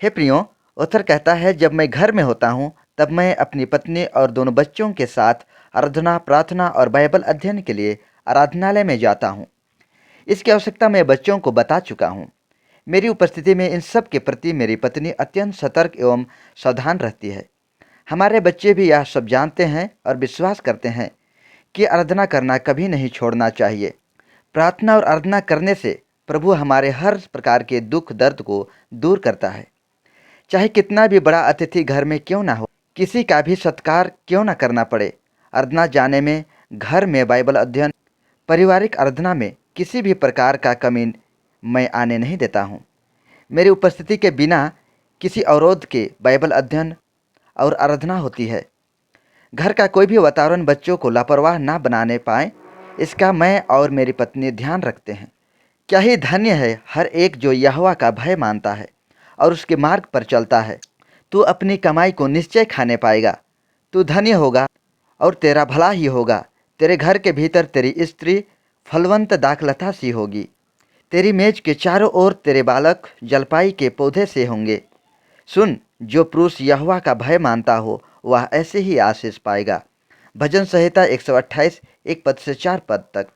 हे प्रियो, ऑथर कहता है, जब मैं घर में होता हूँ तब मैं अपनी पत्नी और दोनों बच्चों के साथ आराधना, प्रार्थना और बाइबल अध्ययन के लिए आराधनालय में जाता हूँ। इसकी आवश्यकता मैं बच्चों को बता चुका हूँ। मेरी उपस्थिति में इन सब के प्रति मेरी पत्नी अत्यंत सतर्क एवं सावधान रहती है। हमारे बच्चे भी यह सब जानते हैं और विश्वास करते हैं कि आराधना करना कभी नहीं छोड़ना चाहिए। प्रार्थना और आराधना करने से प्रभु हमारे हर प्रकार के दुख दर्द को दूर करता है। चाहे कितना भी बड़ा अतिथि घर में क्यों ना हो, किसी का भी सत्कार क्यों ना करना पड़े, आराधना जाने में, घर में बाइबल अध्ययन, पारिवारिक आराधना में किसी भी प्रकार का कमी मैं आने नहीं देता हूँ। मेरी उपस्थिति के बिना किसी अवरोध के बाइबल अध्ययन और आराधना होती है। घर का कोई भी वातावरण बच्चों को लापरवाह ना बनाने पाए, इसका मैं और मेरी पत्नी ध्यान रखते हैं। क्या ही धन्य है हर एक जो यहोवा का भय मानता है और उसके मार्ग पर चलता है। तू अपनी कमाई को निश्चय खाने पाएगा। तू धन्य होगा और तेरा भला ही होगा। तेरे घर के भीतर तेरी स्त्री फलवंत दाखलता सी होगी। तेरी मेज के चारों ओर तेरे बालक जलपाई के पौधे से होंगे। सुन, जो पुरुष यहोवा का भय मानता हो वह ऐसे ही आशीष पाएगा। भजन संहिता 128 1 पद से 4 पद तक।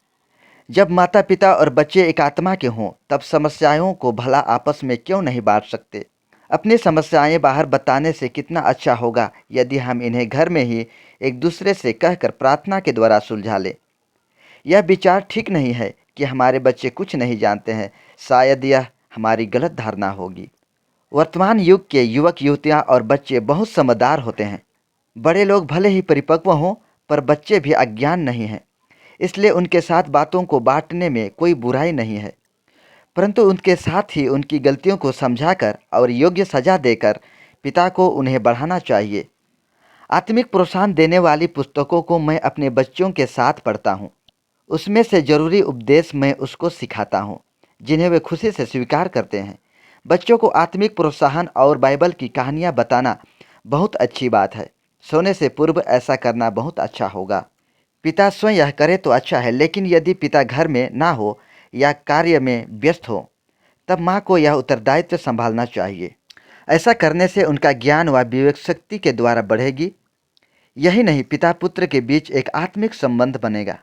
जब माता पिता और बच्चे एक आत्मा के हों तब समस्याओं को भला आपस में क्यों नहीं बांट सकते। अपनी समस्याएं बाहर बताने से कितना अच्छा होगा यदि हम इन्हें घर में ही एक दूसरे से कहकर प्रार्थना के द्वारा सुलझा लें। यह विचार ठीक नहीं है कि हमारे बच्चे कुछ नहीं जानते हैं। शायद यह हमारी गलत धारणा होगी। वर्तमान युग के युवक युवतियां और बच्चे बहुत समझदार होते हैं। बड़े लोग भले ही परिपक्व हों पर बच्चे भी अज्ञान नहीं हैं। इसलिए उनके साथ बातों को बांटने में कोई बुराई नहीं है, परंतु उनके साथ ही उनकी गलतियों को समझाकर और योग्य सजा देकर पिता को उन्हें बढ़ाना चाहिए। आत्मिक प्रोत्साहन देने वाली पुस्तकों को मैं अपने बच्चों के साथ पढ़ता हूँ। उसमें से जरूरी उपदेश मैं उसको सिखाता हूँ जिन्हें वे खुशी से स्वीकार करते हैं। बच्चों को आत्मिक प्रोत्साहन और बाइबल की कहानियाँ बताना बहुत अच्छी बात है। सोने से पूर्व ऐसा करना बहुत अच्छा होगा। पिता स्वयं यह करे तो अच्छा है, लेकिन यदि पिता घर में ना हो या कार्य में व्यस्त हो तब माँ को यह उत्तरदायित्व संभालना चाहिए। ऐसा करने से उनका ज्ञान व विवेक शक्ति के द्वारा बढ़ेगी। यही नहीं, पिता पुत्र के बीच एक आत्मिक संबंध बनेगा।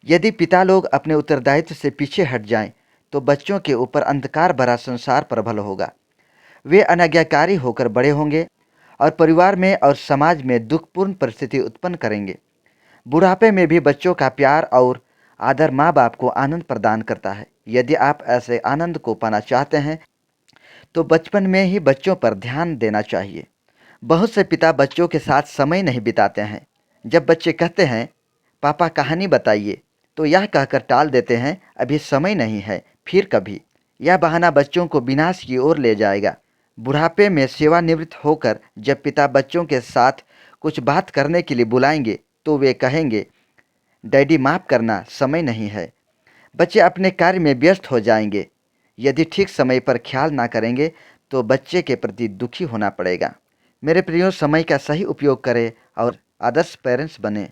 यदि पिता लोग अपने उत्तरदायित्व से पीछे हट जाएं तो बच्चों के ऊपर अंधकार भरा संसार प्रबल होगा। वे अनाज्ञाकारी होकर बड़े होंगे और परिवार में और समाज में दुखपूर्ण परिस्थिति उत्पन्न करेंगे। बुढ़ापे में भी बच्चों का प्यार और आदर माँ बाप को आनंद प्रदान करता है। यदि आप ऐसे आनंद को पाना चाहते हैं तो बचपन में ही बच्चों पर ध्यान देना चाहिए। बहुत से पिता बच्चों के साथ समय नहीं बिताते हैं। जब बच्चे कहते हैं पापा कहानी बताइए तो यह कहकर टाल देते हैं अभी समय नहीं है, फिर कभी। यह बहाना बच्चों को विनाश की ओर ले जाएगा। बुढ़ापे में सेवानिवृत्त होकर जब पिता बच्चों के साथ कुछ बात करने के लिए बुलाएंगे तो वे कहेंगे डैडी माफ़ करना, समय नहीं है। बच्चे अपने कार्य में व्यस्त हो जाएंगे। यदि ठीक समय पर ख्याल ना करेंगे तो बच्चे के प्रति दुखी होना पड़ेगा। मेरे प्रियो, समय का सही उपयोग करें और आदर्श पेरेंट्स बने।